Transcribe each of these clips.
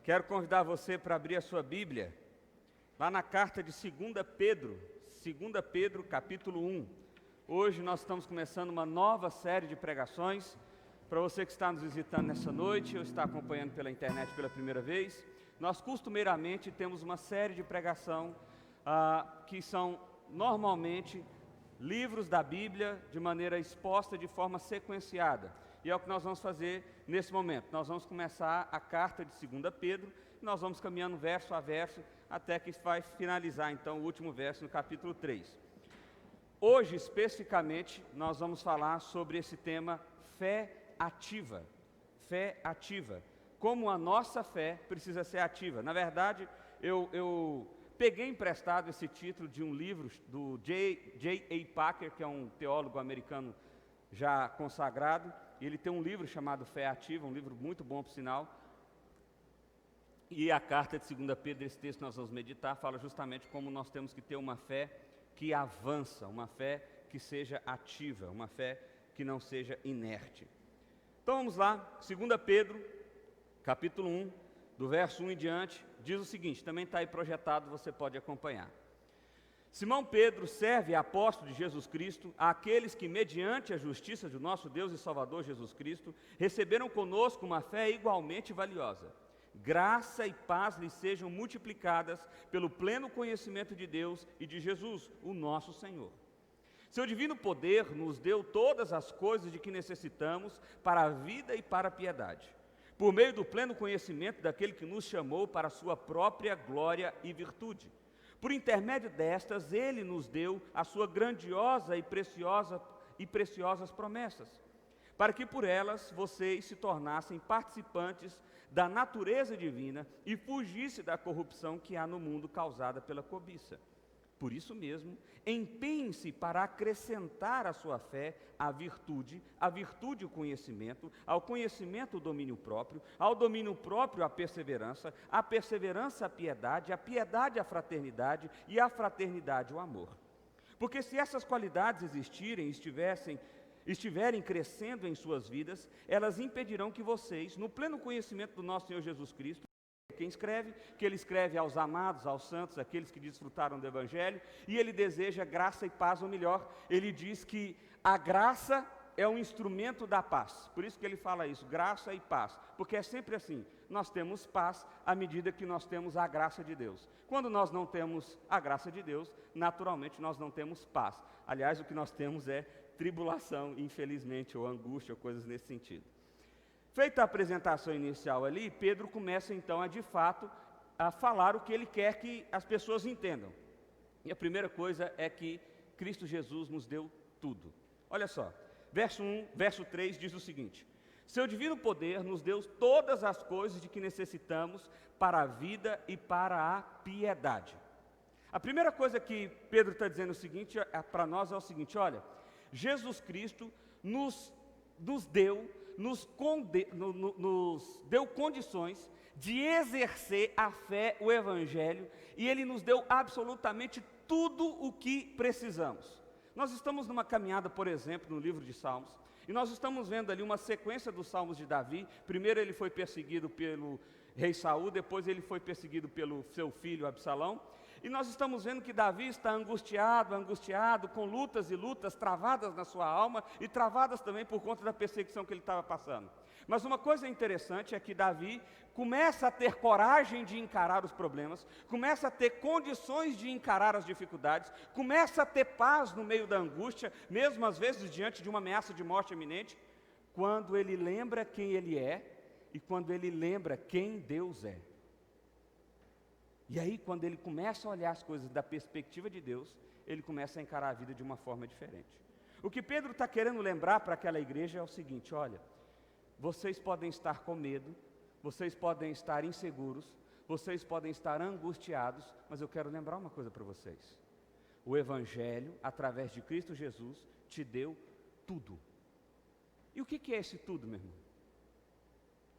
Quero convidar você para abrir a sua Bíblia, lá na carta de 2 Pedro, capítulo 1. Hoje nós estamos começando uma nova série de pregações. Para você que está nos visitando nessa noite, ou está acompanhando pela internet pela primeira vez, nós costumeiramente temos uma série de pregação que são normalmente livros da Bíblia de maneira exposta de forma sequenciada. E é o que nós vamos fazer nesse momento. Nós vamos começar a carta de 2 Pedro, e nós vamos caminhando verso a verso, até que vai finalizar então o último verso no capítulo 3. Hoje, especificamente, nós vamos falar sobre esse tema fé ativa. Fé ativa. Como a nossa fé precisa ser ativa. Na verdade, eu peguei emprestado esse título de um livro do J.A. Packer, que é um teólogo americano já consagrado. Ele tem um livro chamado Fé Ativa, um livro muito bom, por sinal. E a carta de 2 Pedro, esse texto que nós vamos meditar, fala justamente como nós temos que ter uma fé que avança, uma fé que seja ativa, uma fé que não seja inerte. Então vamos lá, 2 Pedro, capítulo 1, do verso 1 em diante, diz o seguinte, também está aí projetado, você pode acompanhar. Simão Pedro serve apóstolo de Jesus Cristo àqueles que, mediante a justiça do nosso Deus e Salvador Jesus Cristo, receberam conosco uma fé igualmente valiosa. Graça e paz lhes sejam multiplicadas pelo pleno conhecimento de Deus e de Jesus, o nosso Senhor. Seu divino poder nos deu todas as coisas de que necessitamos para a vida e para a piedade, por meio do pleno conhecimento daquele que nos chamou para a sua própria glória e virtude. Por intermédio destas, Ele nos deu a sua grandiosa e preciosas promessas, para que por elas vocês se tornassem participantes da natureza divina e fugissem da corrupção que há no mundo causada pela cobiça. Por isso mesmo, empenhem-se para acrescentar à sua fé a virtude o conhecimento, ao conhecimento o domínio próprio, ao domínio próprio a perseverança a piedade a fraternidade e a fraternidade o amor. Porque se essas qualidades existirem e estiverem crescendo em suas vidas, elas impedirão que vocês, no pleno conhecimento do nosso Senhor Jesus Cristo, que ele escreve aos amados, aos santos, aqueles que desfrutaram do Evangelho, e ele deseja graça e paz, ou melhor, ele diz que a graça é um instrumento da paz, por isso que ele fala isso, graça e paz, porque é sempre assim, nós temos paz à medida que nós temos a graça de Deus. Quando nós não temos a graça de Deus, naturalmente nós não temos paz. Aliás, o que nós temos é tribulação, infelizmente, ou angústia, ou coisas nesse sentido. Feita a apresentação inicial ali, Pedro começa então de fato a falar o que ele quer que as pessoas entendam. E a primeira coisa é que Cristo Jesus nos deu tudo. Olha só, verso 3 diz o seguinte: seu divino poder nos deu todas as coisas de que necessitamos para a vida e para a piedade. A primeira coisa que Pedro está dizendo para nós é o seguinte: olha, Jesus Cristo nos deu condições de exercer a fé, o Evangelho, e Ele nos deu absolutamente tudo o que precisamos. Nós estamos numa caminhada, por exemplo, no livro de Salmos, e nós estamos vendo ali uma sequência dos Salmos de Davi. Primeiro ele foi perseguido pelo rei Saul, depois ele foi perseguido pelo seu filho Absalão, e nós estamos vendo que Davi está angustiado, com lutas e lutas travadas na sua alma e travadas também por conta da perseguição que ele estava passando. Mas uma coisa interessante é que Davi começa a ter coragem de encarar os problemas, começa a ter condições de encarar as dificuldades, começa a ter paz no meio da angústia, mesmo às vezes diante de uma ameaça de morte iminente, quando ele lembra quem ele é e quando ele lembra quem Deus é. E aí, quando ele começa a olhar as coisas da perspectiva de Deus, ele começa a encarar a vida de uma forma diferente. O que Pedro está querendo lembrar para aquela igreja é o seguinte: olha, vocês podem estar com medo, vocês podem estar inseguros, vocês podem estar angustiados, mas eu quero lembrar uma coisa para vocês. O Evangelho, através de Cristo Jesus, te deu tudo. E o que é esse tudo, meu irmão?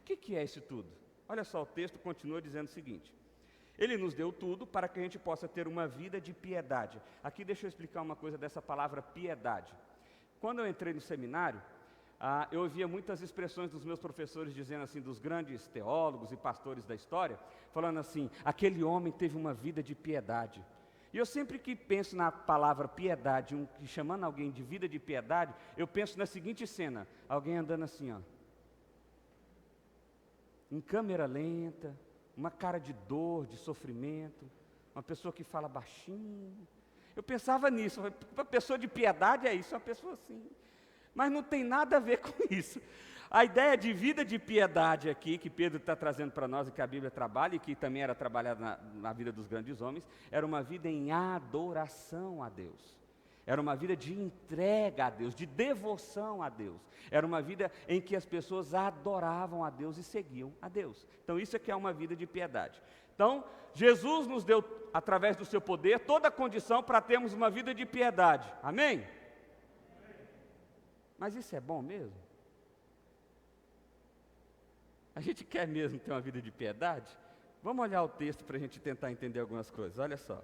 O que é esse tudo? Olha só, o texto continua dizendo o seguinte: Ele nos deu tudo para que a gente possa ter uma vida de piedade. Aqui deixa eu explicar uma coisa dessa palavra piedade. Quando eu entrei no seminário, eu ouvia muitas expressões dos meus professores dizendo assim, dos grandes teólogos e pastores da história, falando assim, aquele homem teve uma vida de piedade. E eu sempre que penso na palavra piedade, chamando alguém de vida de piedade, eu penso na seguinte cena, alguém andando assim, ó, em câmera lenta, uma cara de dor, de sofrimento, uma pessoa que fala baixinho. Eu pensava nisso, uma pessoa de piedade é isso, uma pessoa assim. Mas não tem nada a ver com isso. A ideia de vida de piedade aqui, que Pedro está trazendo para nós e que a Bíblia trabalha, e que também era trabalhada na vida dos grandes homens, era uma vida em adoração a Deus. Era uma vida de entrega a Deus, de devoção a Deus. Era uma vida em que as pessoas adoravam a Deus e seguiam a Deus. Então isso é que é uma vida de piedade. Então, Jesus nos deu, através do seu poder, toda a condição para termos uma vida de piedade. Amém? Mas isso é bom mesmo? A gente quer mesmo ter uma vida de piedade? Vamos olhar o texto para a gente tentar entender algumas coisas. Olha só.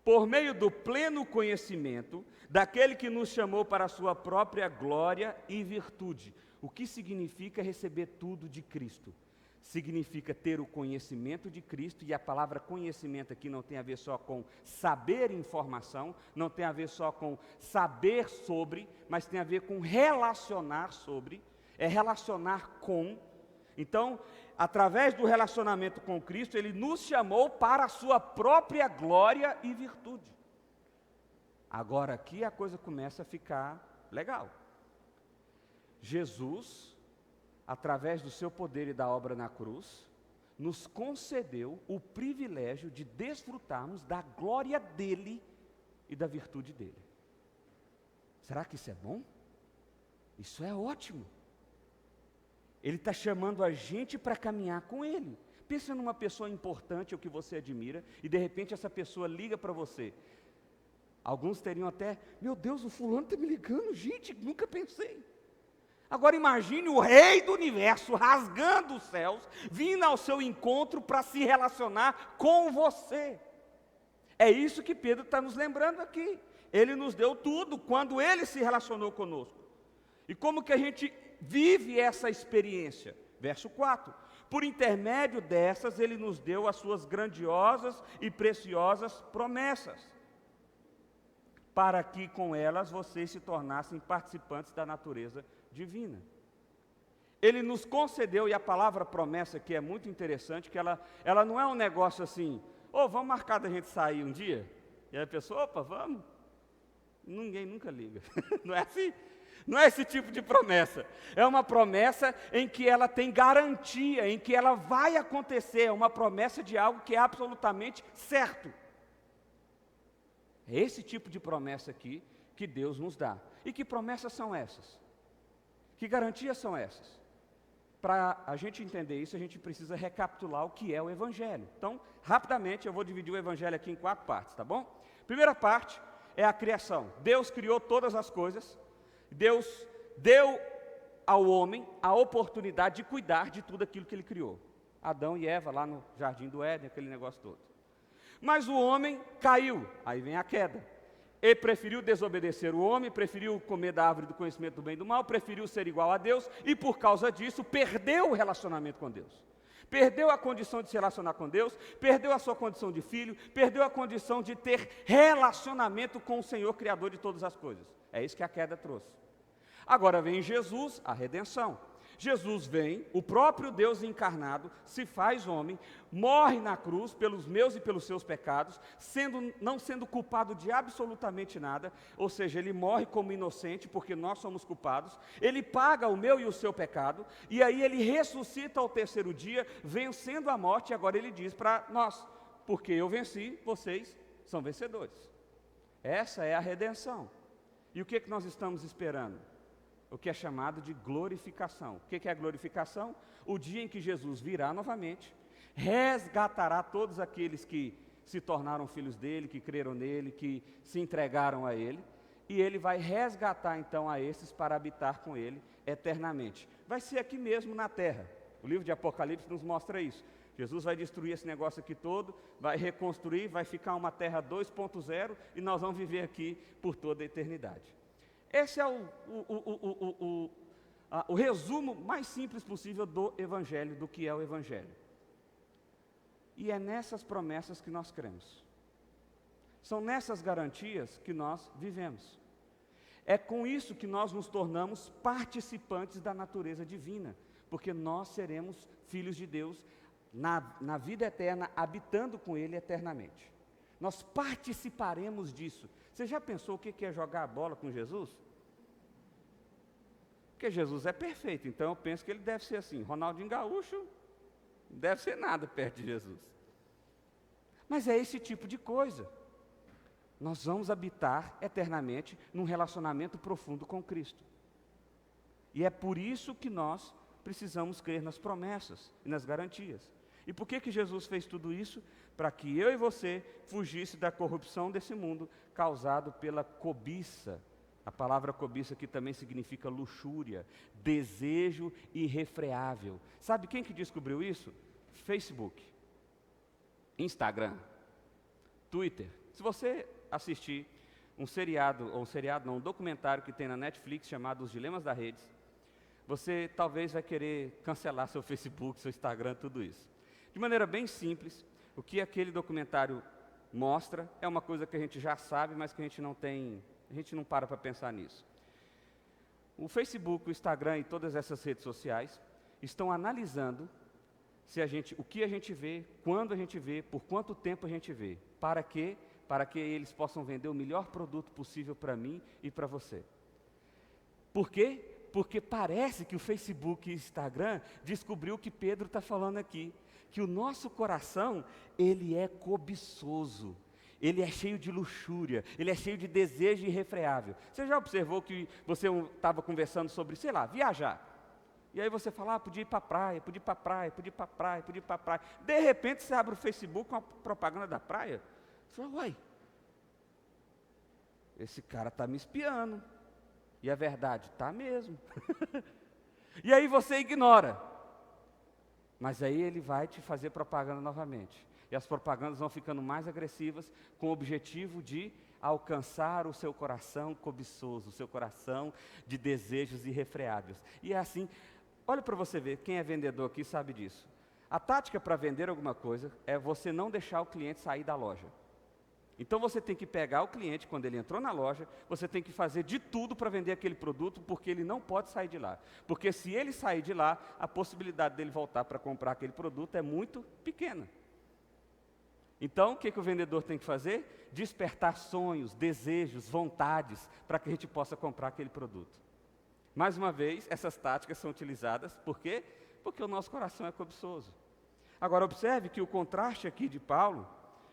Por meio do pleno conhecimento daquele que nos chamou para a sua própria glória e virtude. O que significa receber tudo de Cristo? Significa ter o conhecimento de Cristo, e a palavra conhecimento aqui não tem a ver só com saber informação, não tem a ver só com saber sobre, mas tem a ver com relacionar sobre, é relacionar com. Então, através do relacionamento com Cristo, Ele nos chamou para a sua própria glória e virtude. Agora aqui a coisa começa a ficar legal. Jesus, através do seu poder e da obra na cruz, nos concedeu o privilégio de desfrutarmos da glória dEle e da virtude dEle. Será que isso é bom? Isso é ótimo. Ele está chamando a gente para caminhar com Ele. Pensa numa pessoa importante ou que você admira, e de repente essa pessoa liga para você. Alguns teriam até, meu Deus, o fulano está me ligando, gente, nunca pensei. Agora imagine o rei do universo rasgando os céus, vindo ao seu encontro para se relacionar com você. É isso que Pedro está nos lembrando aqui. Ele nos deu tudo quando Ele se relacionou conosco. E como que a gente vive essa experiência? Verso 4. Por intermédio dessas, Ele nos deu as suas grandiosas e preciosas promessas, para que com elas vocês se tornassem participantes da natureza divina. Ele nos concedeu, e a palavra promessa aqui é muito interessante, que ela não é um negócio assim, vamos marcar da gente sair um dia? E aí a pessoa, opa, vamos. Ninguém nunca liga. Não é assim? Não é esse tipo de promessa. É uma promessa em que ela tem garantia, em que ela vai acontecer. É uma promessa de algo que é absolutamente certo. É esse tipo de promessa aqui que Deus nos dá. E que promessas são essas? Que garantias são essas? Para a gente entender isso, a gente precisa recapitular o que é o Evangelho. Então, rapidamente, eu vou dividir o Evangelho aqui em 4 partes, tá bom? Primeira parte é a criação. Deus criou todas as coisas. Deus deu ao homem a oportunidade de cuidar de tudo aquilo que Ele criou. Adão e Eva lá no Jardim do Éden, aquele negócio todo. Mas o homem caiu, aí vem a queda. Ele preferiu desobedecer o homem, preferiu comer da árvore do conhecimento do bem e do mal, preferiu ser igual a Deus, e por causa disso perdeu o relacionamento com Deus. Perdeu a condição de se relacionar com Deus, perdeu a sua condição de filho, perdeu a condição de ter relacionamento com o Senhor, Criador de todas as coisas. É isso que a queda trouxe. Agora vem Jesus, a redenção. Jesus vem, o próprio Deus encarnado, se faz homem, morre na cruz pelos meus e pelos seus pecados, não sendo culpado de absolutamente nada, ou seja, Ele morre como inocente, porque nós somos culpados, Ele paga o meu e o seu pecado, e aí Ele ressuscita ao terceiro dia, vencendo a morte, e agora Ele diz para nós, porque eu venci, vocês são vencedores. Essa é a redenção. E o que nós estamos esperando? O que é chamado de glorificação. O que é a glorificação? O dia em que Jesus virá novamente, resgatará todos aqueles que se tornaram filhos dele, que creram nele, que se entregaram a ele, e ele vai resgatar então a esses para habitar com ele eternamente. Vai ser aqui mesmo na terra. O livro de Apocalipse nos mostra isso. Jesus vai destruir esse negócio aqui todo, vai reconstruir, vai ficar uma terra 2.0 e nós vamos viver aqui por toda a eternidade. Essa é o resumo mais simples possível do Evangelho, do que é o Evangelho. E é nessas promessas que nós cremos. São nessas garantias que nós vivemos. É com isso que nós nos tornamos participantes da natureza divina, porque nós seremos filhos de Deus na vida eterna, habitando com Ele eternamente. Nós participaremos disso. Você já pensou o que é jogar a bola com Jesus? Porque Jesus é perfeito, então eu penso que ele deve ser assim. Ronaldinho Gaúcho não deve ser nada perto de Jesus. Mas é esse tipo de coisa. Nós vamos habitar eternamente num relacionamento profundo com Cristo. E é por isso que nós precisamos crer nas promessas e nas garantias. E por que Jesus fez tudo isso? Para que eu e você fugisse da corrupção desse mundo causado pela cobiça. A palavra cobiça aqui também significa luxúria, desejo irrefreável. Sabe quem que descobriu isso? Facebook, Instagram, Twitter. Se você assistir um documentário que tem na Netflix chamado Os Dilemas da Rede, você talvez vai querer cancelar seu Facebook, seu Instagram, tudo isso. De maneira bem simples, o que aquele documentário mostra é uma coisa que a gente já sabe, mas que a gente não para pensar nisso. O Facebook, o Instagram e todas essas redes sociais estão analisando o que a gente vê, quando a gente vê, por quanto tempo a gente vê. Para quê? Para que eles possam vender o melhor produto possível para mim e para você. Por quê? Porque parece que o Facebook e o Instagram descobriu o que Pedro está falando aqui, que o nosso coração, ele é cobiçoso, ele é cheio de luxúria, ele é cheio de desejo irrefreável. Você já observou que você estava conversando sobre, sei lá, viajar? E aí você fala, podia ir para a praia, podia ir para a praia, podia ir para a praia, podia ir para a praia. De repente você abre o Facebook com a propaganda da praia. Você fala, uai, esse cara está me espiando. E a verdade, está mesmo. E aí você ignora. Mas aí ele vai te fazer propaganda novamente. E as propagandas vão ficando mais agressivas, com o objetivo de alcançar o seu coração cobiçoso, o seu coração de desejos irrefreáveis. E é assim, olha para você ver, quem é vendedor aqui sabe disso. A tática para vender alguma coisa é você não deixar o cliente sair da loja. Então você tem que pegar o cliente, quando ele entrou na loja, você tem que fazer de tudo para vender aquele produto, porque ele não pode sair de lá. Porque se ele sair de lá, a possibilidade dele voltar para comprar aquele produto é muito pequena. Então, o que o vendedor tem que fazer? Despertar sonhos, desejos, vontades, para que a gente possa comprar aquele produto. Mais uma vez, essas táticas são utilizadas, por quê? Porque o nosso coração é cobiçoso. Agora, observe que o contraste aqui de Paulo,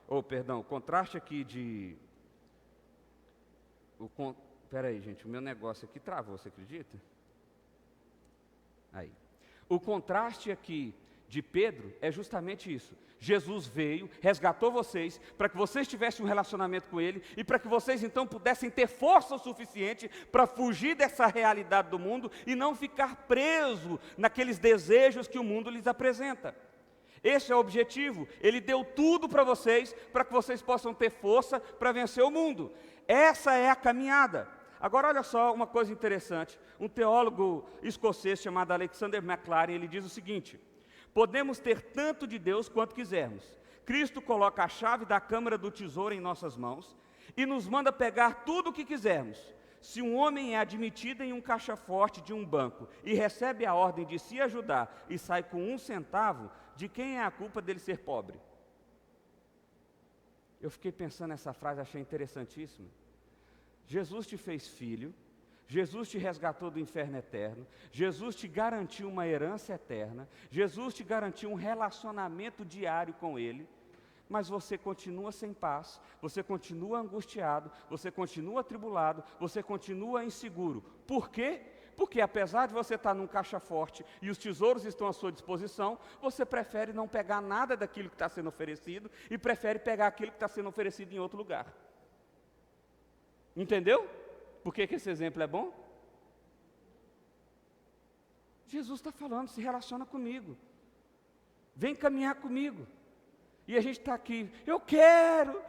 o contraste aqui de... Espera aí, gente, o meu negócio aqui travou, você acredita? Aí. O contraste aqui de Pedro é justamente isso. Jesus veio, resgatou vocês, para que vocês tivessem um relacionamento com Ele, e para que vocês então pudessem ter força o suficiente para fugir dessa realidade do mundo, e não ficar preso naqueles desejos que o mundo lhes apresenta. Esse é o objetivo. Ele deu tudo para que vocês possam ter força para vencer o mundo. Essa é a caminhada. Agora olha só uma coisa interessante. Um teólogo escocês chamado Alexander Maclaren, ele diz o seguinte: podemos ter tanto de Deus quanto quisermos. Cristo coloca a chave da câmara do tesouro em nossas mãos e nos manda pegar tudo o que quisermos. Se um homem é admitido em um caixa forte de um banco e recebe a ordem de se ajudar e sai com 1 centavo, de quem é a culpa dele ser pobre? Eu fiquei pensando nessa frase, achei interessantíssima. Jesus te fez filho, Jesus te resgatou do inferno eterno, Jesus te garantiu uma herança eterna, Jesus te garantiu um relacionamento diário com Ele, mas você continua sem paz, você continua angustiado, você continua atribulado, você continua inseguro. Por quê? Porque apesar de você estar num caixa forte e os tesouros estão à sua disposição, você prefere não pegar nada daquilo que está sendo oferecido e prefere pegar aquilo que está sendo oferecido em outro lugar. Entendeu? Por que esse exemplo é bom? Jesus está falando, se relaciona comigo. Vem caminhar comigo. E a gente está aqui, eu quero.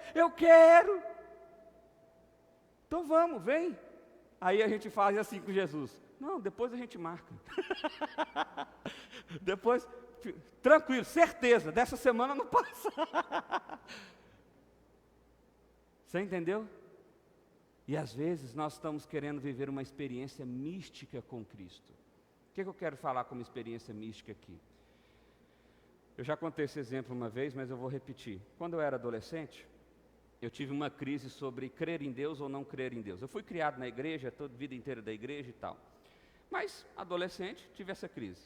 Então vamos, vem. Aí a gente faz assim com Jesus. Não, depois a gente marca. Depois, tranquilo, certeza, dessa semana não passa. Você entendeu? E às vezes nós estamos querendo viver uma experiência mística com Cristo. O que eu quero falar como experiência mística aqui? Eu já contei esse exemplo uma vez, mas eu vou repetir. Quando eu era adolescente, eu tive uma crise sobre crer em Deus ou não crer em Deus. Eu fui criado na igreja, toda a vida inteira da igreja e tal. Mas, adolescente, tive essa crise.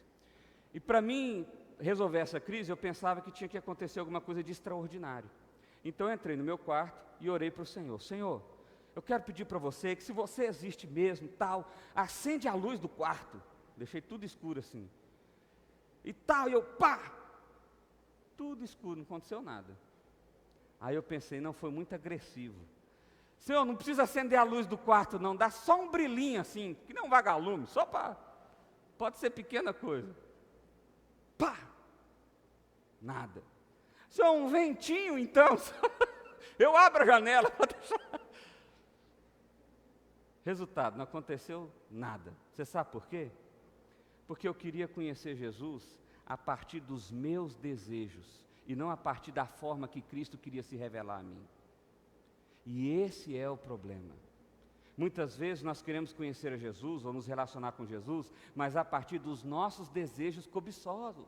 E para mim resolver essa crise, eu pensava que tinha que acontecer alguma coisa de extraordinário. Então eu entrei no meu quarto e orei para o Senhor. Senhor, eu quero pedir para você que se você existe mesmo, tal, acende a luz do quarto. Deixei tudo escuro assim. E tal, e eu, pá! Tudo escuro, não aconteceu nada. Aí eu pensei, não, foi muito agressivo. Senhor, não precisa acender a luz do quarto não, dá só um brilhinho assim, que não um vagalume, só para, pode ser pequena coisa. Pá! Nada. Senhor, um ventinho então, eu abro a janela para deixar. Resultado, não aconteceu nada. Você sabe por quê? Porque eu queria conhecer Jesus a partir dos meus desejos e não a partir da forma que Cristo queria se revelar a mim. E esse é o problema. Muitas vezes nós queremos conhecer a Jesus ou nos relacionar com Jesus, mas a partir dos nossos desejos cobiçosos,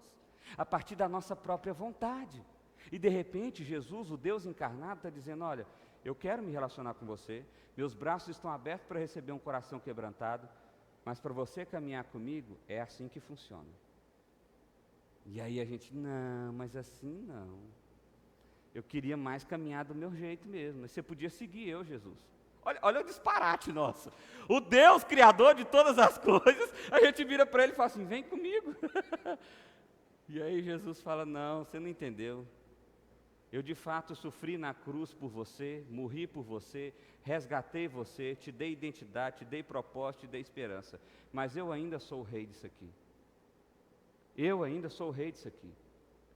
a partir da nossa própria vontade. E de repente Jesus, o Deus encarnado, está dizendo, olha, eu quero me relacionar com você, meus braços estão abertos para receber um coração quebrantado, mas para você caminhar comigo, é assim que funciona. E aí a gente, não, mas assim não. Eu queria mais caminhar do meu jeito mesmo, mas você podia seguir eu, Jesus. Olha o disparate nosso. O Deus criador de todas as coisas, a gente vira para ele e fala assim, vem comigo. E aí Jesus fala, não, você não entendeu. Eu de fato sofri na cruz por você, morri por você, resgatei você, te dei identidade, te dei propósito, te dei esperança. Mas eu ainda sou o rei disso aqui. Eu ainda sou o rei disso aqui.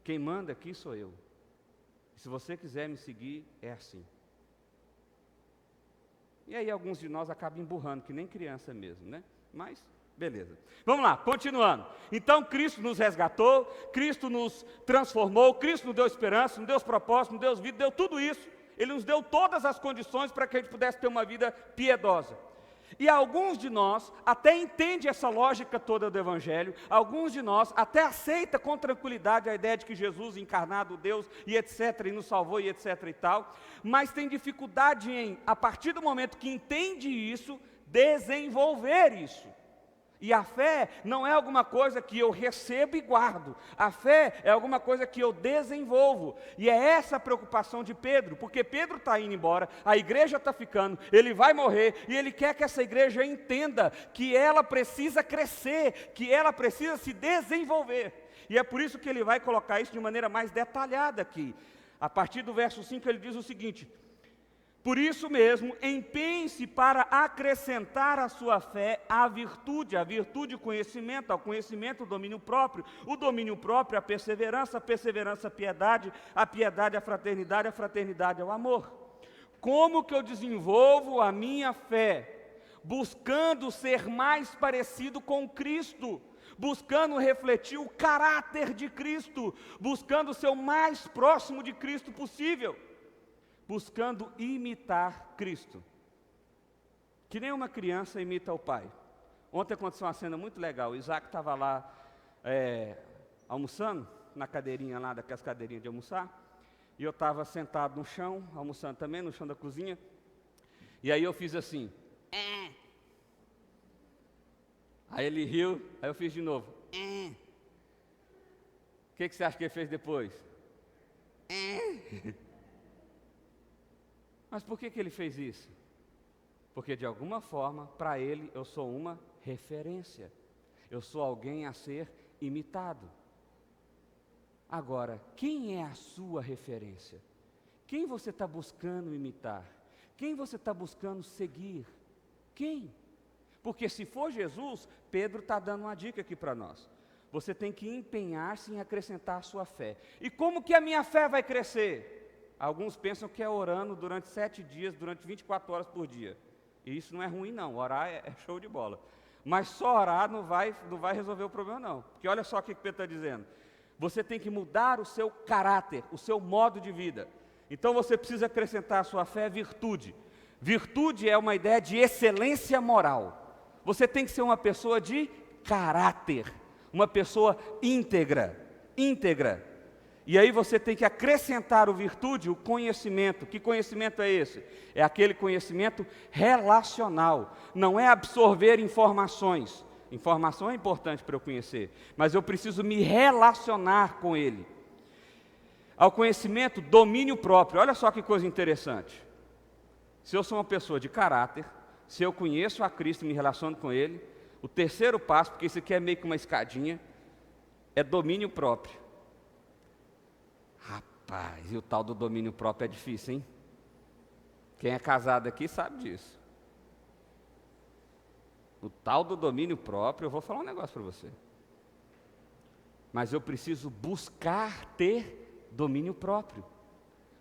Quem manda aqui sou eu. Se você quiser me seguir, é assim. E aí alguns de nós acabam emburrando, que nem criança mesmo, né? Mas, beleza. Vamos lá, continuando. Então Cristo nos resgatou, Cristo nos transformou, Cristo nos deu esperança, nos deu propósito, nos deu vida, deu tudo isso. Ele nos deu todas as condições para que a gente pudesse ter uma vida piedosa. E alguns de nós até entendem essa lógica toda do Evangelho, alguns de nós até aceitam com tranquilidade a ideia de que Jesus encarnado, Deus e etc, e nos salvou e etc e tal, mas tem dificuldade em, a partir do momento que entende isso, desenvolver isso. E a fé não é alguma coisa que eu recebo e guardo. A fé é alguma coisa que eu desenvolvo. E é essa a preocupação de Pedro, porque Pedro está indo embora, a igreja está ficando, ele vai morrer, e ele quer que essa igreja entenda que ela precisa crescer, que ela precisa se desenvolver. E é por isso que ele vai colocar isso de maneira mais detalhada aqui. A partir do verso 5 ele diz o seguinte: por isso mesmo, empenhe-se para acrescentar à sua fé a virtude o conhecimento, ao conhecimento o domínio próprio a perseverança a piedade a fraternidade ao amor. Como que eu desenvolvo a minha fé? Buscando ser mais parecido com Cristo, buscando refletir o caráter de Cristo, buscando ser o mais próximo de Cristo possível. Buscando imitar Cristo. Que nem uma criança imita o pai. Ontem aconteceu uma cena muito legal. O Isaac estava lá almoçando, na cadeirinha lá, daquelas cadeirinhas de almoçar. E eu estava sentado no chão, almoçando também, no chão da cozinha. E aí eu fiz assim. Aí ele riu, aí eu fiz de novo. O que você acha que ele fez depois? Mas por que ele fez isso? Porque de alguma forma, para ele, eu sou uma referência. Eu sou alguém a ser imitado. Agora, quem é a sua referência? Quem você está buscando imitar? Quem você está buscando seguir? Quem? Porque se for Jesus, Pedro está dando uma dica aqui para nós. Você tem que empenhar-se em acrescentar a sua fé. E como que a minha fé vai crescer? Alguns pensam que é orando durante 7 dias, durante 24 horas por dia. E isso não é ruim não, orar é show de bola. Mas só orar não vai resolver o problema, não. Porque olha só o que Pedro está dizendo. Você tem que mudar o seu caráter, o seu modo de vida. Então você precisa acrescentar à sua fé virtude. Virtude é uma ideia de excelência moral. Você tem que ser uma pessoa de caráter, uma pessoa íntegra. E aí você tem que acrescentar o virtude, o conhecimento. Que conhecimento é esse? É aquele conhecimento relacional. Não é absorver informações. Informação é importante para eu conhecer, mas eu preciso me relacionar com ele. Ao conhecimento, domínio próprio. Olha só que coisa interessante. Se eu sou uma pessoa de caráter, se eu conheço a Cristo e me relaciono com ele, o terceiro passo, porque isso aqui é meio que uma escadinha, é domínio próprio. Rapaz, e o tal do domínio próprio é difícil, hein? Quem é casado aqui sabe disso. O tal do domínio próprio, eu vou falar um negócio para você. Mas eu preciso buscar ter domínio próprio,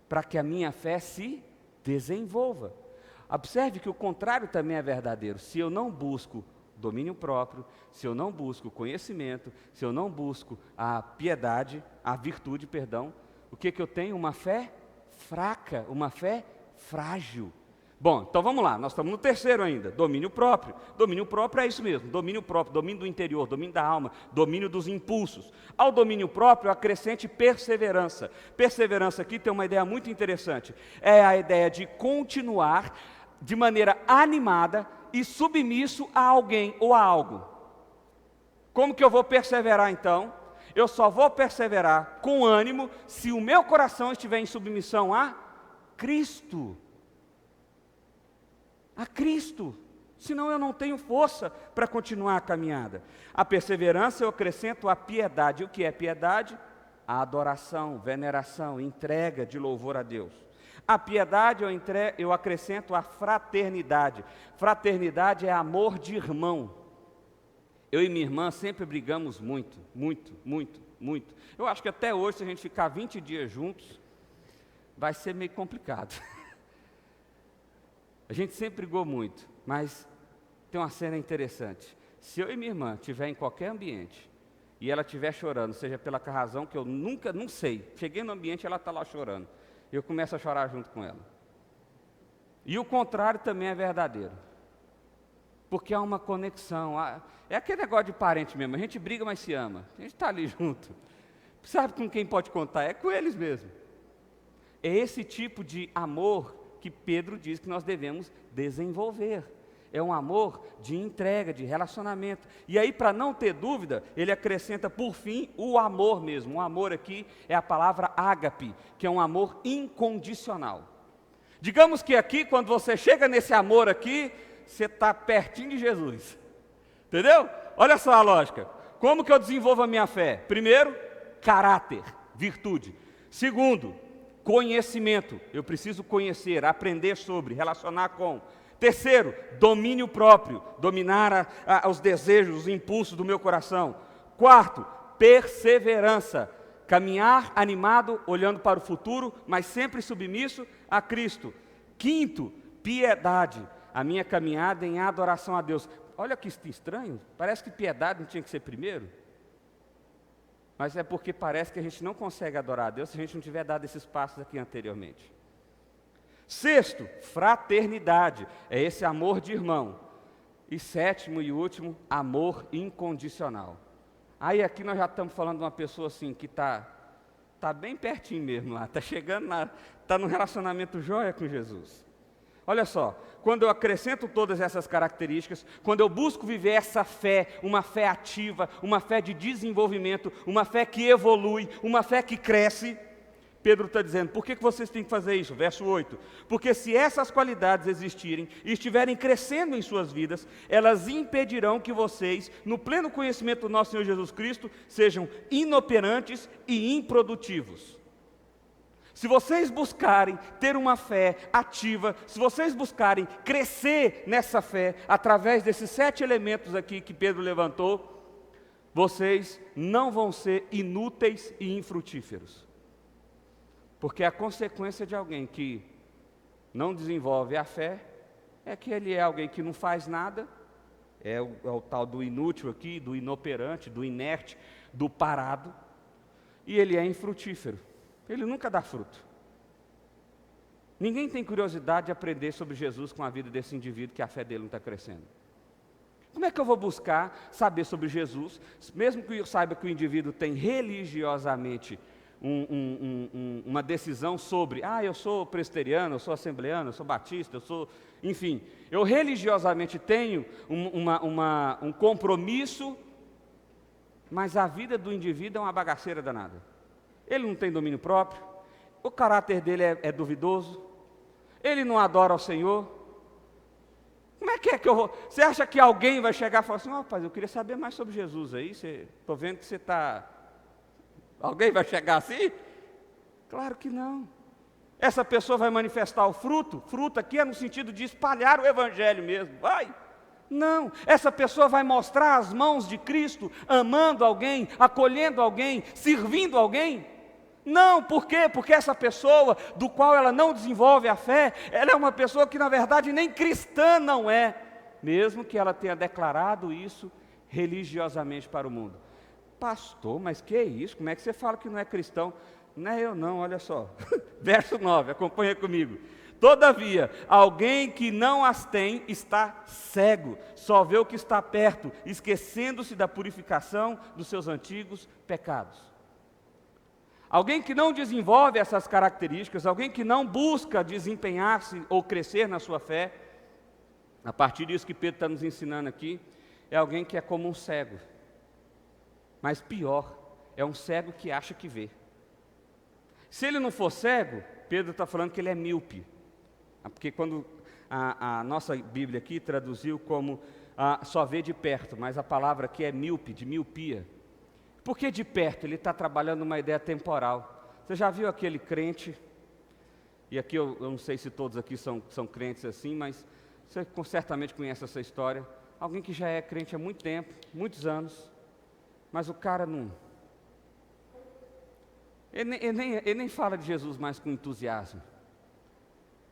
para que a minha fé se desenvolva. Observe que o contrário também é verdadeiro. Se eu não busco domínio próprio, se eu não busco conhecimento, se eu não busco a piedade, a virtude, perdão, o que eu tenho? Uma fé fraca, uma fé frágil. Bom, então vamos lá, nós estamos no terceiro ainda, domínio próprio. Domínio próprio é isso mesmo, domínio próprio, domínio do interior, domínio da alma, domínio dos impulsos. Ao domínio próprio, acrescente perseverança. Perseverança aqui tem uma ideia muito interessante, é a ideia de continuar de maneira animada e submisso a alguém ou a algo. Como que eu vou perseverar então? Eu só vou perseverar com ânimo se o meu coração estiver em submissão a Cristo. A Cristo, senão eu não tenho força para continuar a caminhada. A perseverança eu acrescento a piedade. O que é piedade? A adoração, veneração, entrega de louvor a Deus. A piedade eu acrescento a fraternidade. Fraternidade é amor de irmão. Eu e minha irmã sempre brigamos muito. Eu acho que até hoje, se a gente ficar 20 dias juntos, vai ser meio complicado. A gente sempre brigou muito, mas tem uma cena interessante. Se eu e minha irmã estiver em qualquer ambiente e ela estiver chorando, seja pela razão que eu não sei, cheguei no ambiente e ela está lá chorando, eu começo a chorar junto com ela. E o contrário também é verdadeiro, porque há uma conexão, é aquele negócio de parente mesmo, a gente briga, mas se ama, a gente está ali junto. Sabe com quem pode contar? É com eles mesmo. É esse tipo de amor que Pedro diz que nós devemos desenvolver. É um amor de entrega, de relacionamento. E aí, para não ter dúvida, ele acrescenta, por fim, o amor mesmo. O amor aqui é a palavra ágape, que é um amor incondicional. Digamos que aqui, quando você chega nesse amor aqui, você está pertinho de Jesus. Entendeu? Olha só a lógica. Como que eu desenvolvo a minha fé? Primeiro, caráter, virtude. Segundo, conhecimento, eu preciso conhecer, aprender sobre, relacionar com. Terceiro, domínio próprio, dominar os desejos, os impulsos do meu coração. Quarto, perseverança, caminhar animado, olhando para o futuro, mas sempre submisso a Cristo. Quinto, piedade, a minha caminhada em adoração a Deus. Olha que estranho, parece que piedade não tinha que ser primeiro. Mas é porque parece que a gente não consegue adorar a Deus se a gente não tiver dado esses passos aqui anteriormente. Sexto, fraternidade, é esse amor de irmão. E sétimo e último, amor incondicional. Aí aqui nós já estamos falando de uma pessoa assim, que está bem pertinho mesmo lá, está chegando lá, está num relacionamento jóia com Jesus. Olha só, quando eu acrescento todas essas características, quando eu busco viver essa fé, uma fé ativa, uma fé de desenvolvimento, uma fé que evolui, uma fé que cresce, Pedro está dizendo, por que vocês têm que fazer isso? Verso 8, porque se essas qualidades existirem e estiverem crescendo em suas vidas, elas impedirão que vocês, no pleno conhecimento do nosso Senhor Jesus Cristo, sejam inoperantes e improdutivos. Se vocês buscarem ter uma fé ativa, se vocês buscarem crescer nessa fé, através desses 7 elementos aqui que Pedro levantou, vocês não vão ser inúteis e infrutíferos. Porque a consequência de alguém que não desenvolve a fé, é que ele é alguém que não faz nada, É o tal do inútil aqui, do inoperante, do inerte, do parado, e ele é infrutífero. Ele nunca dá fruto. Ninguém tem curiosidade de aprender sobre Jesus com a vida desse indivíduo que a fé dele não está crescendo. Como é que eu vou buscar saber sobre Jesus, mesmo que eu saiba que o indivíduo tem religiosamente uma decisão sobre, eu sou presbiteriano, eu sou assembleano, eu sou batista, enfim, eu religiosamente tenho um compromisso, mas a vida do indivíduo é uma bagaceira danada. Ele não tem domínio próprio, o caráter dele é duvidoso, ele não adora ao Senhor. Como é que eu vou? Você acha que alguém vai chegar e falar assim, rapaz, eu queria saber mais sobre Jesus aí, estou vendo que você está... Alguém vai chegar assim? Claro que não. Essa pessoa vai manifestar o fruto aqui é no sentido de espalhar o Evangelho mesmo, vai. Não, essa pessoa vai mostrar as mãos de Cristo, amando alguém, acolhendo alguém, servindo alguém. Não, por quê? Porque essa pessoa, do qual ela não desenvolve a fé, ela é uma pessoa que na verdade nem cristã não é, mesmo que ela tenha declarado isso religiosamente para o mundo. Pastor, mas que é isso? Como é que você fala que não é cristão? Não é eu não, olha só. Verso 9, acompanha comigo. Todavia, alguém que não as tem está cego, só vê o que está perto, esquecendo-se da purificação dos seus antigos pecados. Alguém que não desenvolve essas características, alguém que não busca desempenhar-se ou crescer na sua fé, a partir disso que Pedro está nos ensinando aqui, é alguém que é como um cego. Mas pior, é um cego que acha que vê. Se ele não for cego, Pedro está falando que ele é míope. Porque quando a nossa Bíblia aqui traduziu como só vê de perto, mas a palavra aqui é míope, de miopia. Por que de perto? Ele está trabalhando uma ideia temporal. Você já viu aquele crente, e aqui eu não sei se todos aqui são crentes assim, mas você certamente conhece essa história. Alguém que já é crente há muito tempo, muitos anos, mas o cara não... Ele nem fala de Jesus mais com entusiasmo.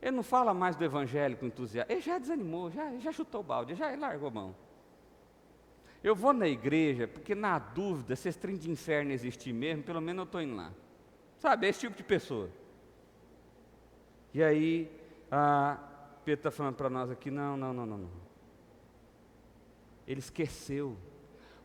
Ele não fala mais do Evangelho com entusiasmo. Ele já desanimou, já chutou o balde, já largou a mão. Eu vou na igreja, porque na dúvida, se esse trem de inferno existir mesmo, pelo menos eu estou indo lá. Sabe, esse tipo de pessoa. E aí, Pedro está falando para nós aqui, não. Ele esqueceu.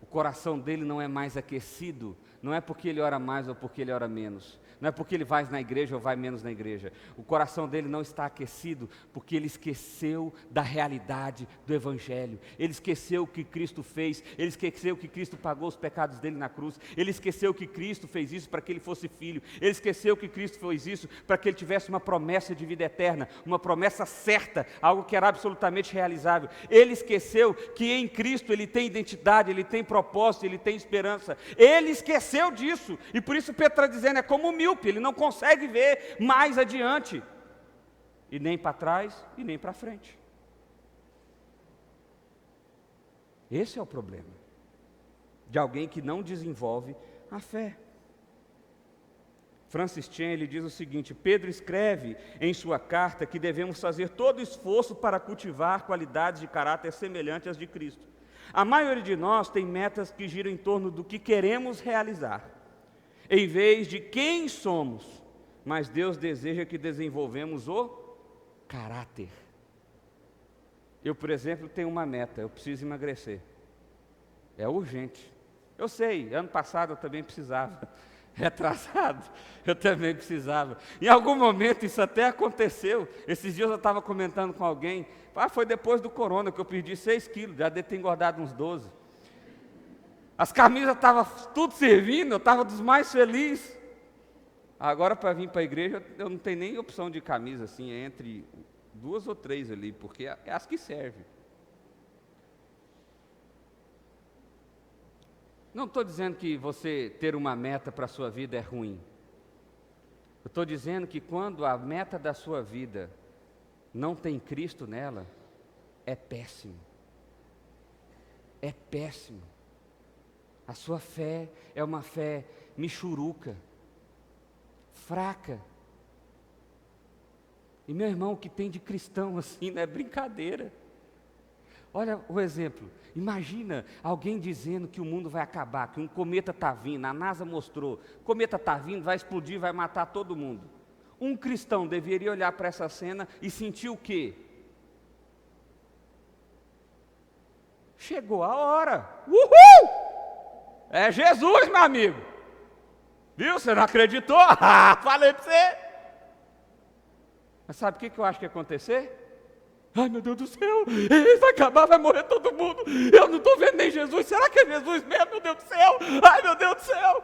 O coração dele não é mais aquecido, não é porque ele ora mais ou porque ele ora menos, não é porque ele vai na igreja ou vai menos na igreja. O coração dele não está aquecido porque ele esqueceu da realidade do Evangelho. Ele esqueceu o que Cristo fez, ele esqueceu que Cristo pagou os pecados dele na cruz, ele esqueceu que Cristo fez isso para que ele fosse filho, ele esqueceu que Cristo fez isso para que ele tivesse uma promessa de vida eterna, uma promessa certa, algo que era absolutamente realizável. Ele esqueceu que em Cristo ele tem identidade, ele tem propósito, ele tem esperança. Ele esqueceu disso, e por isso Pedro está dizendo, é como míope, ele não consegue ver mais adiante, e nem para trás, e nem para frente. Esse é o problema de alguém que não desenvolve a fé. Francis Chan, ele diz o seguinte: Pedro escreve em sua carta que devemos fazer todo esforço para cultivar qualidades de caráter semelhantes às de Cristo. A maioria de nós tem metas que giram em torno do que queremos realizar, em vez de quem somos, mas Deus deseja que desenvolvemos o caráter. Eu, por exemplo, tenho uma meta, eu preciso emagrecer. É urgente. Eu sei, ano passado eu também precisava. Retrasado, eu também precisava. Em algum momento isso até aconteceu. Esses dias eu estava comentando com alguém, foi depois do corona que eu perdi 6 quilos, já devo ter engordado uns 12. As camisas estavam tudo servindo, eu estava dos mais felizes. Agora para vir para a igreja eu não tenho nem opção de camisa, assim, é entre 2 ou 3 ali, porque é as que servem. Não estou dizendo que você ter uma meta para a sua vida é ruim. Eu estou dizendo que quando a meta da sua vida não tem Cristo nela, é péssimo. É péssimo. A sua fé é uma fé michuruca, fraca. E meu irmão, o que tem de cristão assim não é brincadeira. Olha o exemplo. Imagina alguém dizendo que o mundo vai acabar, que um cometa está vindo, a NASA mostrou, o cometa está vindo, vai explodir, vai matar todo mundo. Um cristão deveria olhar para essa cena e sentir o quê? Chegou a hora. Uhul! É Jesus, meu amigo. Viu? Você não acreditou? Falei para você. Mas sabe o que eu acho que ia acontecer? Ai, meu Deus do céu, vai acabar, vai morrer todo mundo. Eu não estou vendo nem Jesus. Será que é Jesus mesmo, meu Deus do céu? Ai, meu Deus do céu.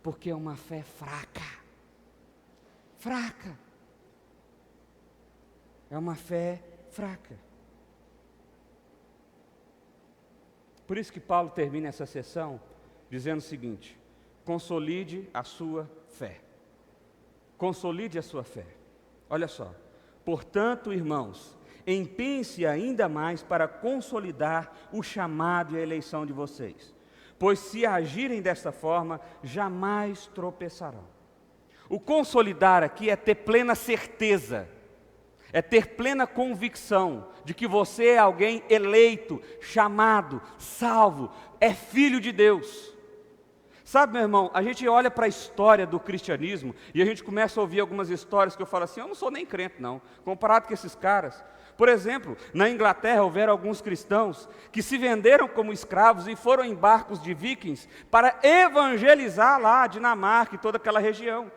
Porque é uma fé fraca. Fraca. É uma fé fraca. Por isso que Paulo termina essa sessão dizendo o seguinte: consolide a sua fé. Consolide a sua fé. Olha só. Portanto, irmãos, empenhe-se ainda mais para consolidar o chamado e a eleição de vocês. Pois se agirem desta forma, jamais tropeçarão. O consolidar aqui é ter plena certeza, é ter plena convicção de que você é alguém eleito, chamado, salvo, é filho de Deus. Sabe, meu irmão, a gente olha para a história do cristianismo e a gente começa a ouvir algumas histórias que eu falo assim, eu não sou nem crente não, comparado com esses caras. Por exemplo, na Inglaterra houveram alguns cristãos que se venderam como escravos e foram em barcos de vikings para evangelizar lá a Dinamarca e toda aquela região.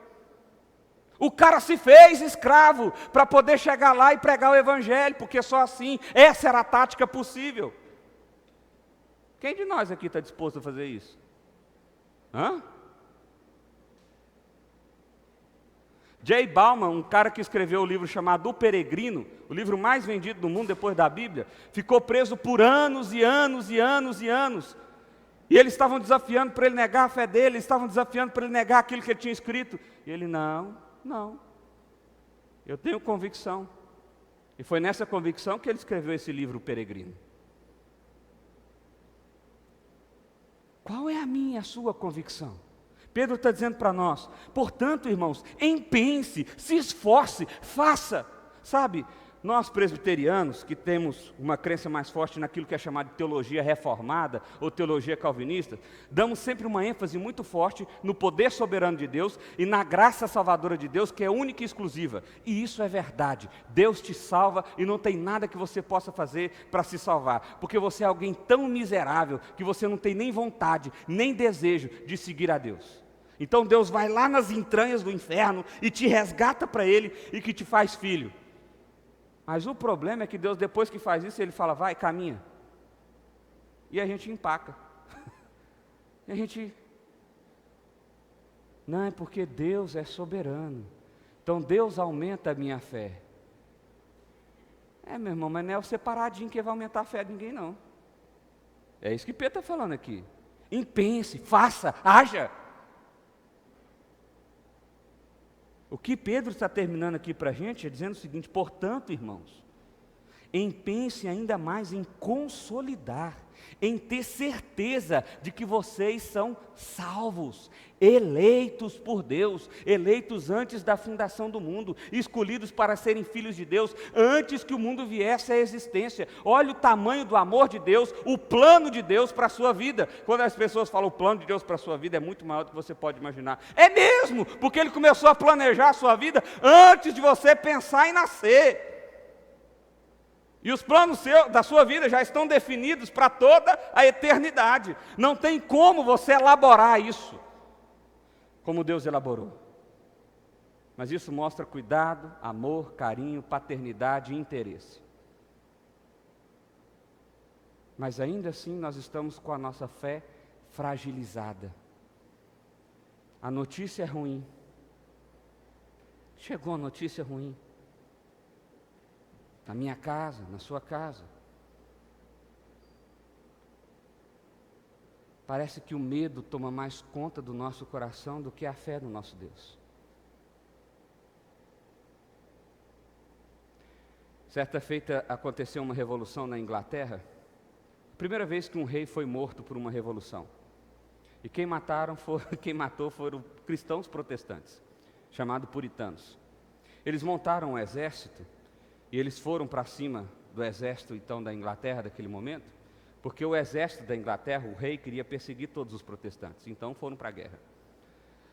O cara se fez escravo para poder chegar lá e pregar o evangelho, porque só assim, essa era a tática possível. Quem de nós aqui está disposto a fazer isso? Hã? J. Bauman, um cara que escreveu o livro chamado O Peregrino, o livro mais vendido do mundo depois da Bíblia, ficou preso por anos e anos e anos e anos. E eles estavam desafiando para ele negar a fé dele, eles estavam desafiando para ele negar aquilo que ele tinha escrito. E ele, não, eu tenho convicção. E foi nessa convicção que ele escreveu esse livro, O Peregrino. Qual é a minha e a sua convicção? Pedro está dizendo para nós, portanto, irmãos, empenhe-se, se esforce, faça. Sabe, nós presbiterianos, que temos uma crença mais forte naquilo que é chamado de teologia reformada ou teologia calvinista, damos sempre uma ênfase muito forte no poder soberano de Deus e na graça salvadora de Deus, que é única e exclusiva. E isso é verdade. Deus te salva e não tem nada que você possa fazer para se salvar, porque você é alguém tão miserável que você não tem nem vontade, nem desejo de seguir a Deus. Então Deus vai lá nas entranhas do inferno e te resgata para Ele e que te faz filho. Mas o problema é que Deus, depois que faz isso, Ele fala, vai, caminha. E a gente empaca. E a gente... Não, é porque Deus é soberano. Então Deus aumenta a minha fé. Meu irmão, mas não é o separadinho que vai aumentar a fé de ninguém, não. É isso que Pedro está falando aqui. Empenhe-se, faça, haja. O que Pedro está terminando aqui para a gente é dizendo o seguinte, portanto, irmãos, empenhe-se ainda mais em consolidar, em ter certeza de que vocês são salvos, eleitos por Deus, eleitos antes da fundação do mundo, escolhidos para serem filhos de Deus, antes que o mundo viesse à existência. Olha o tamanho do amor de Deus, o plano de Deus para a sua vida. Quando as pessoas falam o plano de Deus para a sua vida, é muito maior do que você pode imaginar. É mesmo, porque Ele começou a planejar a sua vida antes de você pensar em nascer. E os planos da sua vida já estão definidos para toda a eternidade. Não tem como você elaborar isso como Deus elaborou. Mas isso mostra cuidado, amor, carinho, paternidade e interesse. Mas ainda assim nós estamos com a nossa fé fragilizada. A notícia é ruim. Chegou a notícia ruim. Na minha casa, na sua casa. Parece que o medo toma mais conta do nosso coração do que a fé no nosso Deus. Certa feita aconteceu uma revolução na Inglaterra. Primeira vez que um rei foi morto por uma revolução. E quem matou foram cristãos protestantes, chamados puritanos. Eles montaram um exército E eles foram para cima do exército, então, da Inglaterra, daquele momento, porque o exército da Inglaterra, o rei, queria perseguir todos os protestantes, então foram para a guerra.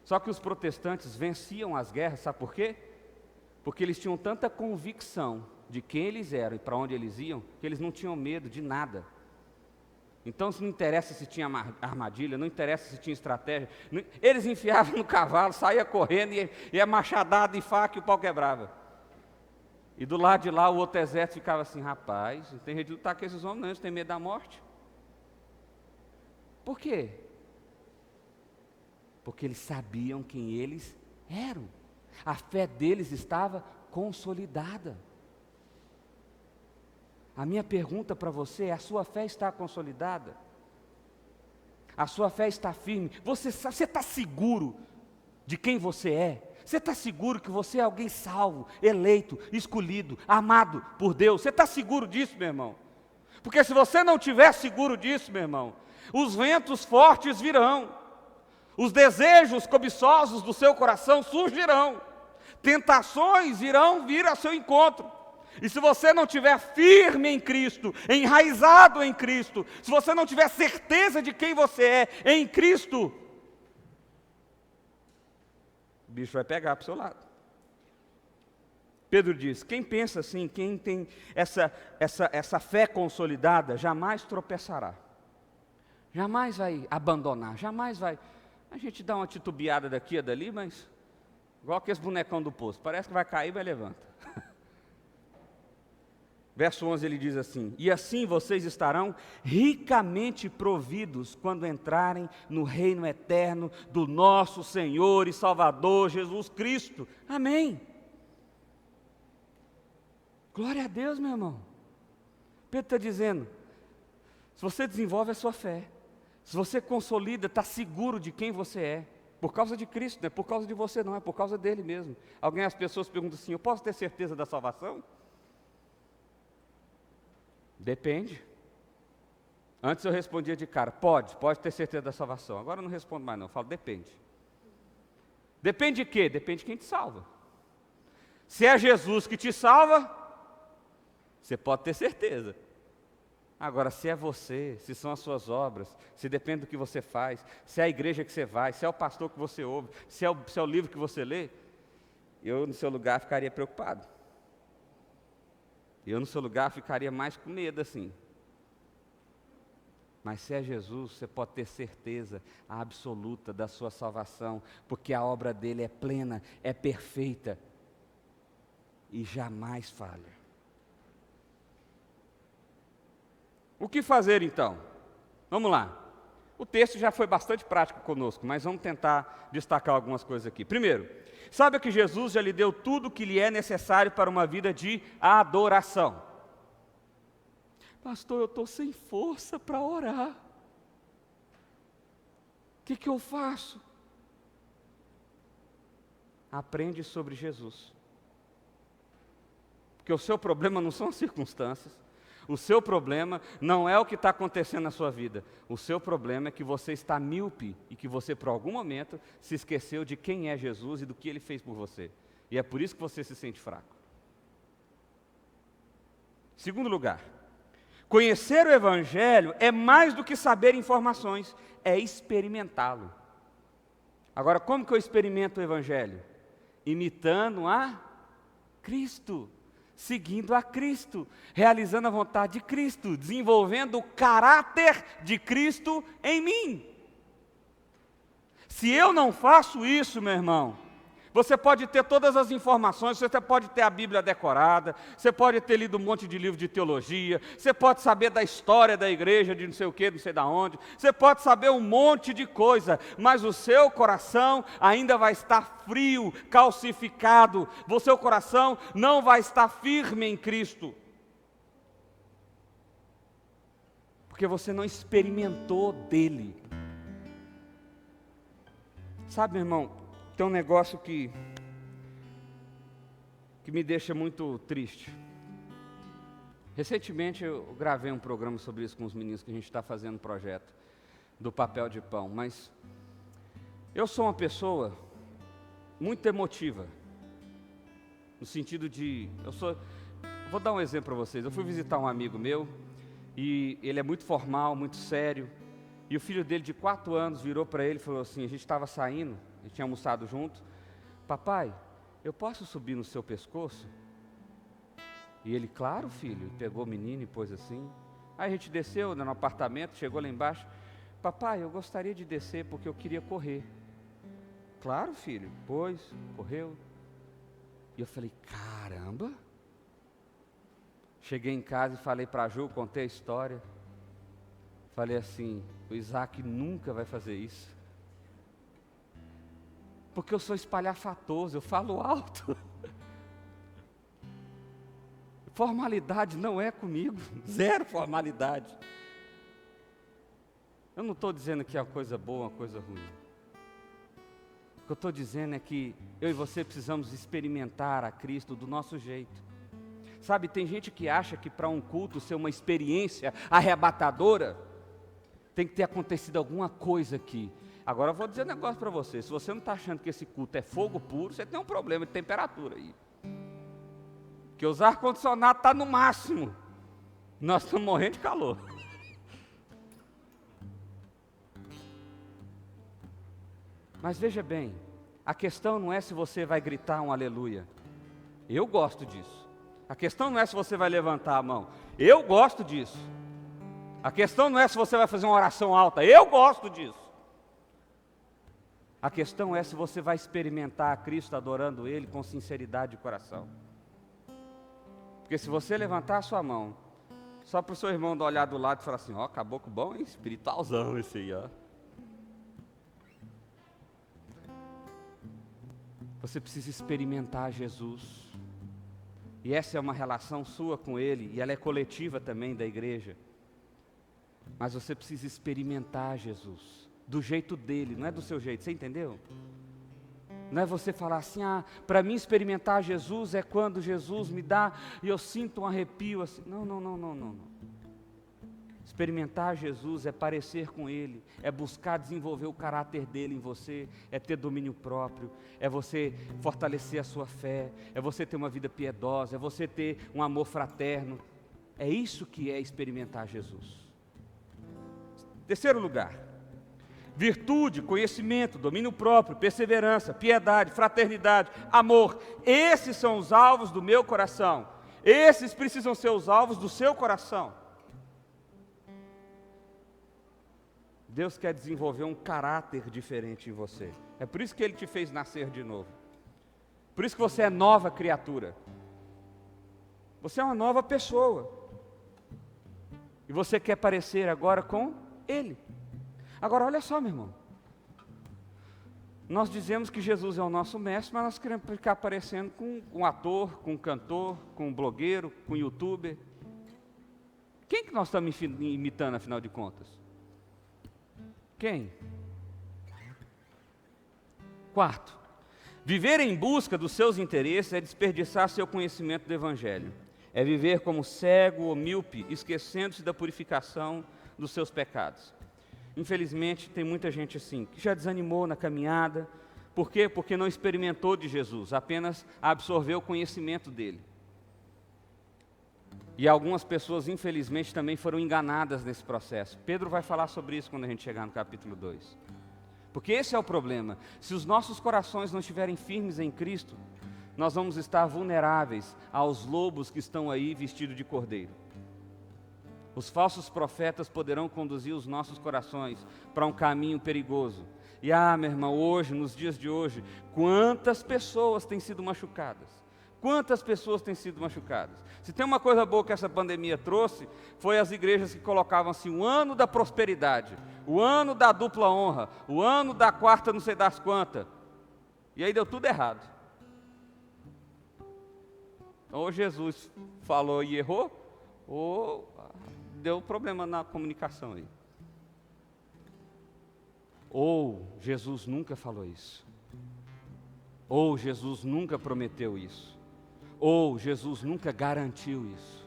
Só que os protestantes venciam as guerras, sabe por quê? Porque eles tinham tanta convicção de quem eles eram e para onde eles iam, que eles não tinham medo de nada. Então, não interessa se tinha armadilha, não interessa se tinha estratégia, eles enfiavam no cavalo, saía correndo, e a machadada e faca e o pau quebrava. E do lado de lá o outro exército ficava assim: rapaz, não tem jeito de lutar com esses homens não, eles têm medo da morte. Por quê? Porque eles sabiam quem eles eram. A fé deles estava consolidada. A minha pergunta para você é: a sua fé está consolidada? A sua fé está firme? Você está seguro de quem você é? Você está seguro que você é alguém salvo, eleito, escolhido, amado por Deus? Você está seguro disso, meu irmão? Porque se você não estiver seguro disso, meu irmão, os ventos fortes virão, os desejos cobiçosos do seu coração surgirão, tentações irão vir ao seu encontro. E se você não estiver firme em Cristo, enraizado em Cristo, se você não tiver certeza de quem você é em Cristo, o bicho vai pegar para o seu lado. Pedro diz: quem pensa assim, quem tem essa fé consolidada, jamais tropeçará, jamais vai abandonar, jamais vai. A gente dá uma titubeada daqui e dali, mas igual aqueles bonecão do poço, parece que vai cair, vai levanta. Verso 11 ele diz assim: e assim vocês estarão ricamente providos quando entrarem no reino eterno do nosso Senhor e Salvador Jesus Cristo. Amém. Glória a Deus, meu irmão. Pedro está dizendo: se você desenvolve a sua fé, se você consolida, está seguro de quem você é, por causa de Cristo, não é por causa de você não, é por causa dele mesmo. As pessoas perguntam assim: eu posso ter certeza da salvação? Depende. Antes eu respondia de cara: pode ter certeza da salvação. Agora eu não respondo mais não, eu falo depende. Depende de quê? Depende de quem te salva. Se é Jesus que te salva, você pode ter certeza. Agora, se é você, se são as suas obras, se depende do que você faz, se é a igreja que você vai, se é o pastor que você ouve, se é o livro que você lê, eu no seu lugar ficaria preocupado. Eu no seu lugar ficaria mais com medo assim. Mas se é Jesus, você pode ter certeza absoluta da sua salvação, porque a obra dele é plena, é perfeita e jamais falha. O que fazer então? Vamos lá. O texto já foi bastante prático conosco, mas vamos tentar destacar algumas coisas aqui. Primeiro, saiba que Jesus já lhe deu tudo o que lhe é necessário para uma vida de adoração. Pastor, eu estou sem força para orar. O que eu faço? Aprende sobre Jesus. Porque o seu problema não são as circunstâncias. O seu problema não é o que está acontecendo na sua vida. O seu problema é que você está míope e que você, por algum momento, se esqueceu de quem é Jesus e do que Ele fez por você. E é por isso que você se sente fraco. Segundo lugar, conhecer o Evangelho é mais do que saber informações, é experimentá-lo. Agora, como que eu experimento o Evangelho? Imitando a Cristo. Seguindo a Cristo, realizando a vontade de Cristo, desenvolvendo o caráter de Cristo em mim. Se eu não faço isso, meu irmão, você pode ter todas as informações, você pode ter a Bíblia decorada, você pode ter lido um monte de livro de teologia, você pode saber da história da igreja, de não sei o que, não sei da onde, você pode saber um monte de coisa, mas o seu coração ainda vai estar frio, calcificado, o seu coração não vai estar firme em Cristo, porque você não experimentou dele. Sabe, meu irmão, tem um negócio que me deixa muito triste. Recentemente eu gravei um programa sobre isso com os meninos, que a gente está fazendo um projeto do papel de pão, mas eu sou uma pessoa muito emotiva, no sentido de, Vou dar um exemplo para vocês. Eu fui visitar um amigo meu, e ele é muito formal, muito sério, e o filho dele de 4 anos virou para ele e falou assim, a gente estava saindo, a gente tinha almoçado junto, papai, eu posso subir no seu pescoço? E ele, claro filho, e pegou o menino e pôs assim. Aí a gente desceu no apartamento, chegou lá embaixo, papai, eu gostaria de descer porque eu queria correr. Claro filho, pôs, correu. E eu falei, caramba. Cheguei em casa e falei para a Ju, contei a história. Falei assim, o Isaac nunca vai fazer isso. Porque eu sou espalhafatoso, eu falo alto. Formalidade não é comigo, zero formalidade. Eu não estou dizendo que é uma coisa boa, uma coisa ruim. O que eu estou dizendo é que eu e você precisamos experimentar a Cristo do nosso jeito. Sabe, tem gente que acha que para um culto ser uma experiência arrebatadora, tem que ter acontecido alguma coisa aqui. Agora eu vou dizer um negócio para você, se você não está achando que esse culto é fogo puro, você tem um problema de temperatura aí. Porque os ar-condicionados estão no máximo, nós estamos morrendo de calor. Mas veja bem, a questão não é se você vai gritar um aleluia, eu gosto disso. A questão não é se você vai levantar a mão, eu gosto disso. A questão não é se você vai fazer uma oração alta, eu gosto disso. A questão é se você vai experimentar a Cristo adorando Ele com sinceridade de coração. Porque se você levantar a sua mão, só para o seu irmão dar olhar do lado e falar assim, ó, caboclo bom, hein? Espiritualzão esse aí, ó. Você precisa experimentar Jesus. E essa é uma relação sua com Ele, e ela é coletiva também da igreja. Mas você precisa experimentar Jesus, do jeito dele, não é do seu jeito, você entendeu? Não é você falar assim, para mim experimentar Jesus é quando Jesus me dá e eu sinto um arrepio assim. Não. Experimentar Jesus é parecer com Ele, é buscar desenvolver o caráter dEle em você, é ter domínio próprio, é você fortalecer a sua fé, é você ter uma vida piedosa, é você ter um amor fraterno. É isso que é experimentar Jesus. Terceiro lugar, virtude, conhecimento, domínio próprio, perseverança, piedade, fraternidade, amor. Esses são os alvos do meu coração. Esses precisam ser os alvos do seu coração. Deus quer desenvolver um caráter diferente em você. É por isso que Ele te fez nascer de novo. Por isso que você é nova criatura. Você é uma nova pessoa. E você quer parecer agora com Ele. Agora olha só, meu irmão. Nós dizemos que Jesus é o nosso mestre, mas nós queremos ficar parecendo com um ator, com um cantor, com um blogueiro, com um youtuber. Quem que nós estamos imitando, afinal de contas? Quem? Quarto, viver em busca dos seus interesses é desperdiçar seu conhecimento do Evangelho. É viver como cego ou míope, esquecendo-se da purificação dos seus pecados. Infelizmente, tem muita gente assim, que já desanimou na caminhada. Por quê? Porque não experimentou de Jesus, apenas absorveu o conhecimento dele. E algumas pessoas, infelizmente, também foram enganadas nesse processo. Pedro vai falar sobre isso quando a gente chegar no capítulo 2. Porque esse é o problema. Se os nossos corações não estiverem firmes em Cristo, nós vamos estar vulneráveis aos lobos que estão aí vestidos de cordeiro. Os falsos profetas poderão conduzir os nossos corações para um caminho perigoso. E meu irmão, hoje, nos dias de hoje, quantas pessoas têm sido machucadas? Quantas pessoas têm sido machucadas? Se tem uma coisa boa que essa pandemia trouxe, foi as igrejas que colocavam assim, o ano da prosperidade, o ano da dupla honra, o ano da quarta não sei das quantas. E aí deu tudo errado. Ou Jesus falou e errou, ou deu problema na comunicação aí. Ou Jesus nunca falou isso. Ou Jesus nunca prometeu isso. Ou Jesus nunca garantiu isso.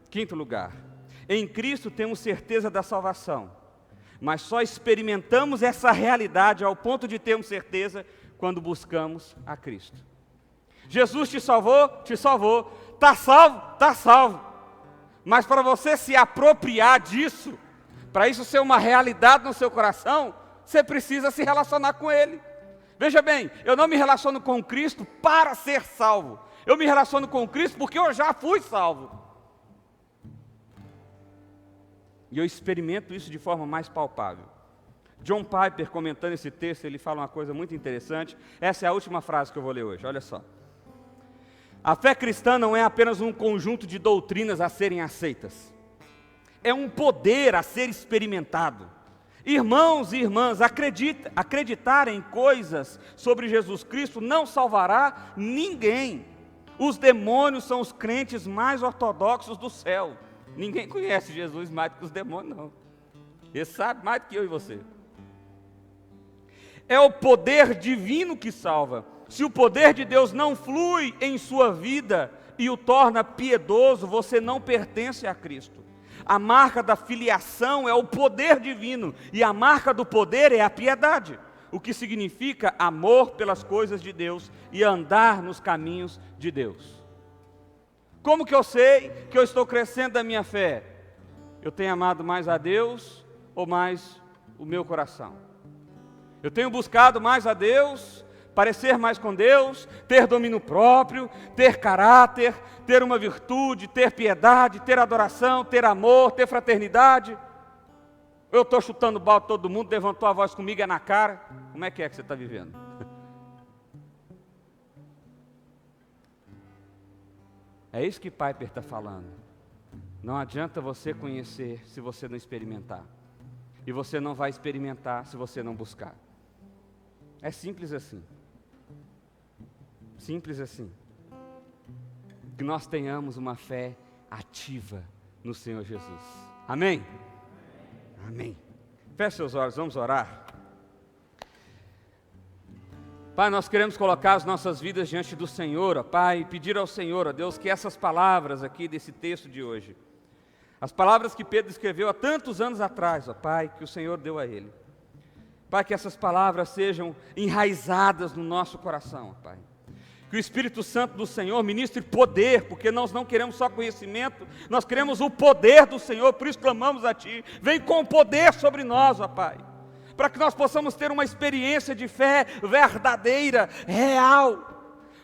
Quinto lugar, em Cristo temos certeza da salvação, mas só experimentamos essa realidade ao ponto de termos certeza quando buscamos a Cristo. Jesus te salvou? Te salvou. Está salvo? Está salvo. Mas para você se apropriar disso, para isso ser uma realidade no seu coração, você precisa se relacionar com Ele. Veja bem, eu não me relaciono com Cristo para ser salvo. Eu me relaciono com Cristo porque eu já fui salvo. E eu experimento isso de forma mais palpável. John Piper, comentando esse texto, ele fala uma coisa muito interessante. Essa é a última frase que eu vou ler hoje, olha só. A fé cristã não é apenas um conjunto de doutrinas a serem aceitas. É um poder a ser experimentado. Irmãos e irmãs, acreditar em coisas sobre Jesus Cristo não salvará ninguém. Os demônios são os crentes mais ortodoxos do céu. Ninguém conhece Jesus mais do que os demônios, não. Ele sabe mais do que eu e você. É o poder divino que salva. Se o poder de Deus não flui em sua vida e o torna piedoso, você não pertence a Cristo. A marca da filiação é o poder divino e a marca do poder é a piedade, o que significa amor pelas coisas de Deus e andar nos caminhos de Deus. Como que eu sei que eu estou crescendo na minha fé? Eu tenho amado mais a Deus ou mais o meu coração? Eu tenho buscado mais a Deus, parecer mais com Deus, ter domínio próprio, ter caráter, ter uma virtude, ter piedade, ter adoração, ter amor, ter fraternidade? Eu estou chutando balde todo mundo, levantou a voz comigo, é na cara. Como é que você está vivendo? É isso que Piper está falando. Não adianta você conhecer se você não experimentar. E você não vai experimentar se você não buscar. É simples assim. Simples assim. Que nós tenhamos uma fé ativa no Senhor Jesus. Amém? Amém. Feche seus olhos, vamos orar. Pai, nós queremos colocar as nossas vidas diante do Senhor, ó Pai, e pedir ao Senhor, ó Deus, que essas palavras aqui desse texto de hoje, as palavras que Pedro escreveu há tantos anos atrás, ó Pai, que o Senhor deu a ele. Pai, que essas palavras sejam enraizadas no nosso coração, ó Pai. Que o Espírito Santo do Senhor ministre poder, porque nós não queremos só conhecimento, nós queremos o poder do Senhor, por isso clamamos a Ti. Vem com poder sobre nós, ó Pai, para que nós possamos ter uma experiência de fé verdadeira, real.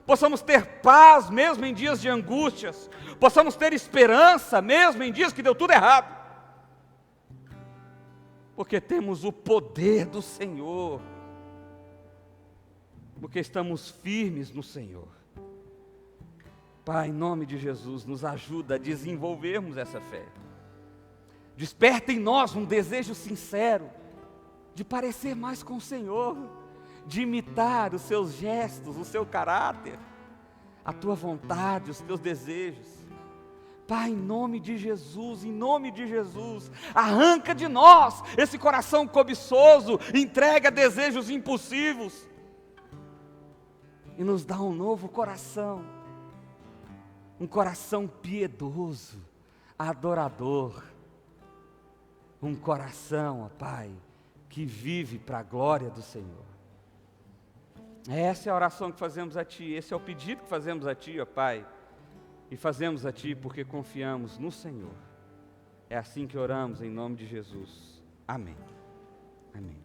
Possamos ter paz mesmo em dias de angústias, possamos ter esperança mesmo em dias que deu tudo errado. Porque temos o poder do Senhor. Porque estamos firmes no Senhor. Pai, em nome de Jesus, nos ajuda a desenvolvermos essa fé. Desperta em nós um desejo sincero de parecer mais com o Senhor, de imitar os seus gestos, o seu caráter, a tua vontade, os teus desejos. Pai, em nome de Jesus, arranca de nós esse coração cobiçoso, entrega desejos impulsivos e nos dá um novo coração, um coração piedoso, adorador, um coração, ó Pai, que vive para a glória do Senhor. Essa é a oração que fazemos a Ti, esse é o pedido que fazemos a Ti, ó Pai, e fazemos a Ti porque confiamos no Senhor. É assim que oramos em nome de Jesus. Amém. Amém.